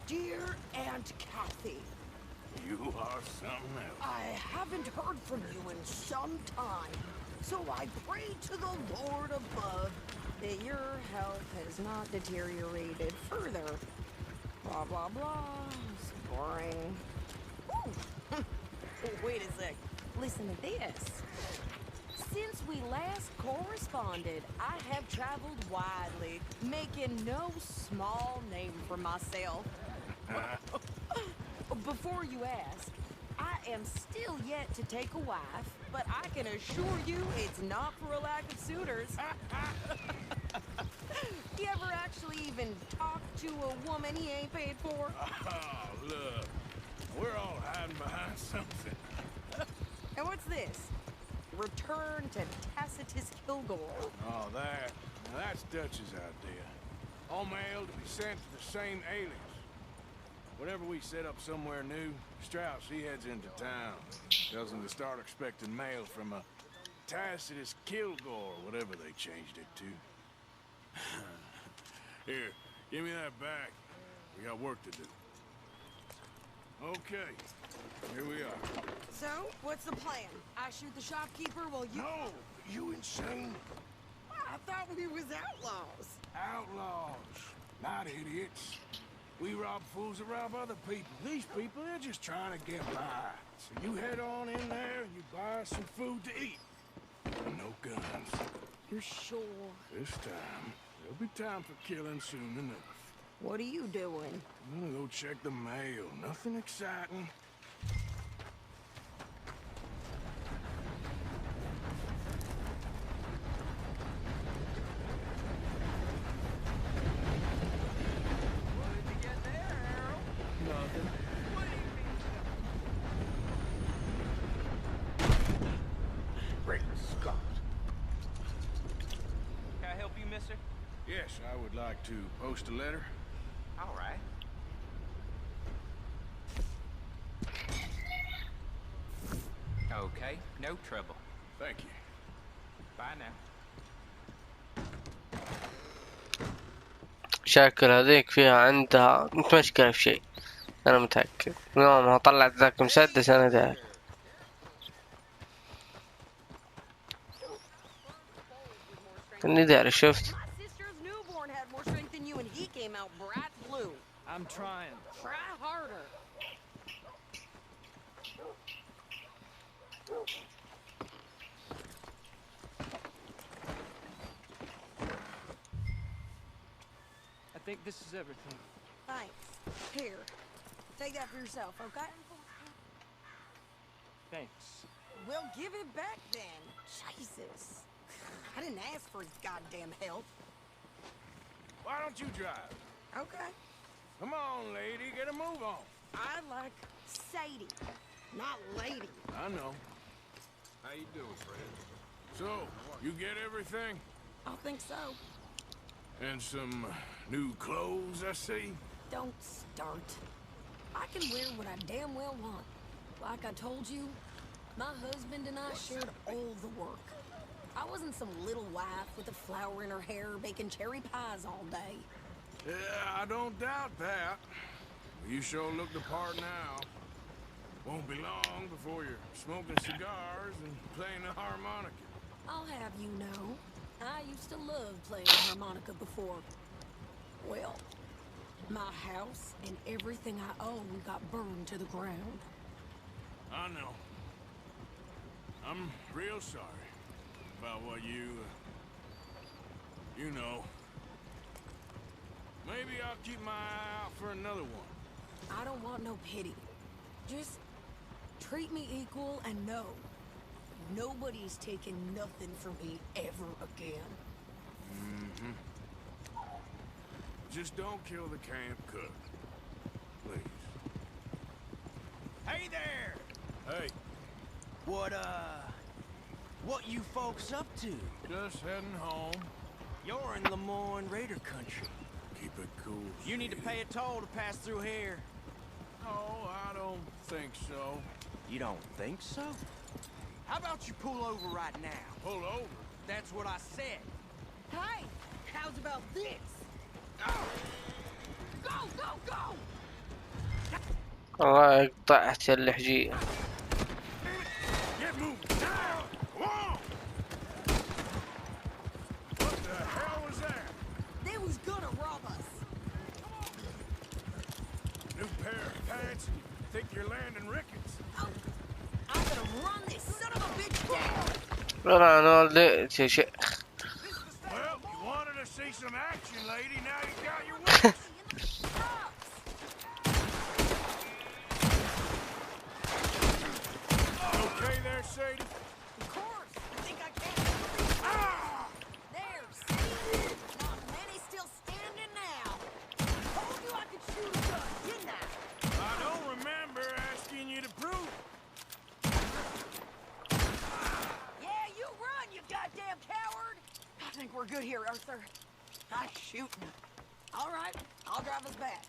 Dear Aunt Kathy, You are something else. I haven't heard from you in some time, so I pray to the Lord above that your health has not deteriorated further. Blah, blah, blah. It's boring. Ooh. Wait a sec. Listen to this. Since we last corresponded, I have traveled widely, making no small name for myself. Before you ask, I am still yet to take a wife, but I can assure you it's not for a lack of suitors. You ever actually even talk to a woman he ain't paid for? Oh, look. We're all hiding behind something. And what's this? Return to Tacitus Kilgore. Oh, that. Now, that's Dutch's idea. All mail to be sent to the same alias. Whenever we set up somewhere new, Strauss, he heads into town. Tells them to start expecting mail from a Tacitus Kilgore, whatever they changed it to. Here, give me that back. We got work to do. Okay, here we are. So, what's the plan? I shoot the shopkeeper while you... No! You insane? I thought we was outlaws. Outlaws, not idiots. We rob fools that rob other people. These people, they're just trying to get by. So you head on in there and you buy some food to eat. No guns. You sure? This time, there'll be time for killing soon enough. What are you doing? I'm gonna go check the mail. Nothing exciting. Yes, I would like to post a letter. All right. Okay, no trouble. Thank you. Bye now. شكل هذيك فيها عندها مشكلة في شيء. أنا متأكد. يوم طلعت ذاك مسدس أنا داري. إني داري شفت. I'm trying. Try harder. I think this is everything. Thanks. Here. Take that for yourself, okay? Thanks. Well, give it back then. Jesus. I didn't ask for goddamn help. Why don't you drive? Okay. Come on, lady, get a move on. I like Sadie, not lady. I know. How you doing, Fred? So, you get everything? I think so. And some new clothes, I see? Don't start. I can wear what I damn well want. Like I told you, my husband and I shared all the work. I wasn't some little wife with a flower in her hair baking cherry pies all day. Yeah, I don't doubt that. You sure look the part now. Won't be long before you're smoking cigars and playing the harmonica. I'll have you know, I used to love playing the harmonica before. Well, my house and everything I own got burned to the ground. I know. I'm real sorry about what you know. Maybe I'll keep my eye out for another one. I don't want no pity. Just treat me equal and know nobody's taking nothing from me ever again. Mm-hmm. Just don't kill the camp cook. Please. Hey there! Hey. What you folks up to? Just heading home. You're in Lemoyne Raider country. Keep it cool. You need to pay a toll to pass through here. No, I don't think so. You don't think so? How about you pull over right now? Pull over? That's what I said. Hey, how's about this? Go, go, go! الله قطعت اللحجية. Get moving now! Whoa! What the hell was that? They was gonna rob us. New pair of pants and you think you're landing Ricketts. Oh, I'm gonna run this son of a bitch down. لا أنا ولدت يا شيخ. Well, you wanted to see some action, lady. Now you got your wish. Okay there, Sadie? Of course. I think I can. Ah! There, see? Not many still standing now. Told you I could shoot a gun, didn't I? I don't remember asking you to prove it. Yeah, you run, you goddamn coward. I think we're good here, Arthur. Nice shooting. All right, I'll drive us back.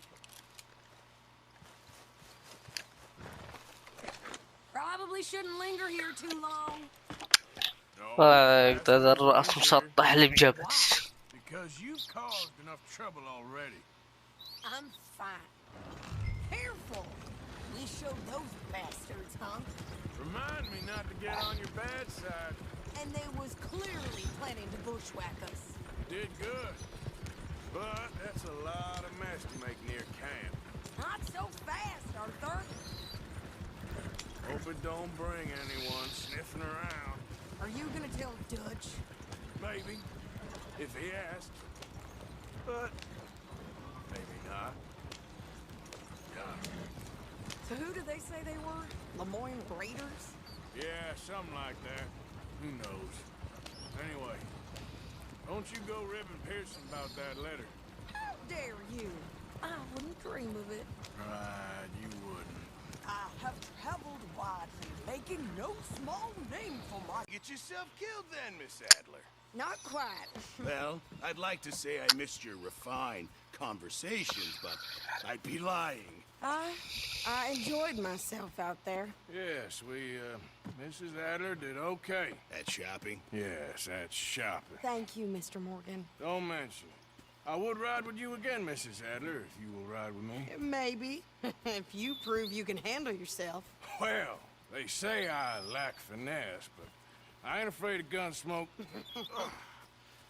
Probably shouldn't linger here too long. هذا الرأس مسطح لي بجبل. Because you've caused enough trouble already. I'm fine. Careful. We showed those bastards, huh? Remind me not to get on your bad side. And they was clearly planning to bushwhack us. Did good. But that's a lot of mess to make near camp. Not so fast, Arthur. Hope it don't bring anyone sniffing around. Are you gonna tell Dutch? Maybe. If he asks. But maybe not. Yeah. So who did they say they were? Lemoyne Raiders? Yeah, something like that. Who knows? Anyway, don't you go ribbing Pearson about that letter. How dare you? I wouldn't dream of it. Right, you wouldn't. I have traveled widely, making no small name for my... Get yourself killed then, Miss Adler. Not quite. Well, I'd like to say I missed your refined conversations, but I'd be lying. I enjoyed myself out there. Yes, Mrs. Adler did okay. At shopping? Yes, at shopping. Thank you, Mr. Morgan. Don't mention it. I would ride with you again, Mrs. Adler, if you will ride with me. Maybe. If you prove you can handle yourself. Well, they say I lack finesse, but I ain't afraid of gun smoke.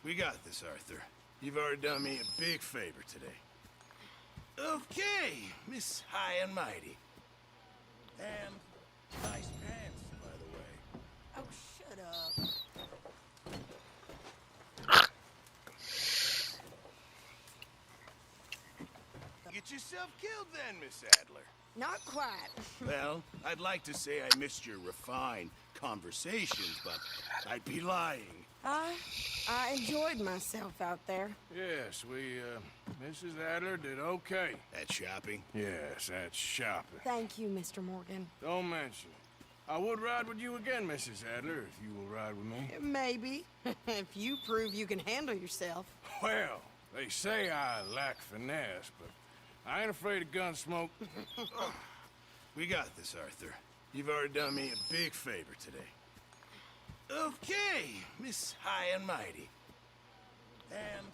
We got this, Arthur. You've already done me a big favor today. Okay, Miss High and Mighty. And nice pants, by the way. Oh, shut up. Get yourself killed then, Miss Adler. Not quite. Well, I'd like to say I missed your refined conversations, but I'd be lying. I enjoyed myself out there. Yes, Mrs. Adler did okay. At shopping? Yes, at shopping. Thank you, Mr. Morgan. Don't mention it. I would ride with you again, Mrs. Adler, if you will ride with me. Maybe. If you prove you can handle yourself. Well, they say I lack finesse, but I ain't afraid of gun smoke. We got this, Arthur. You've already done me a big favor today. Okay, Miss High and Mighty. And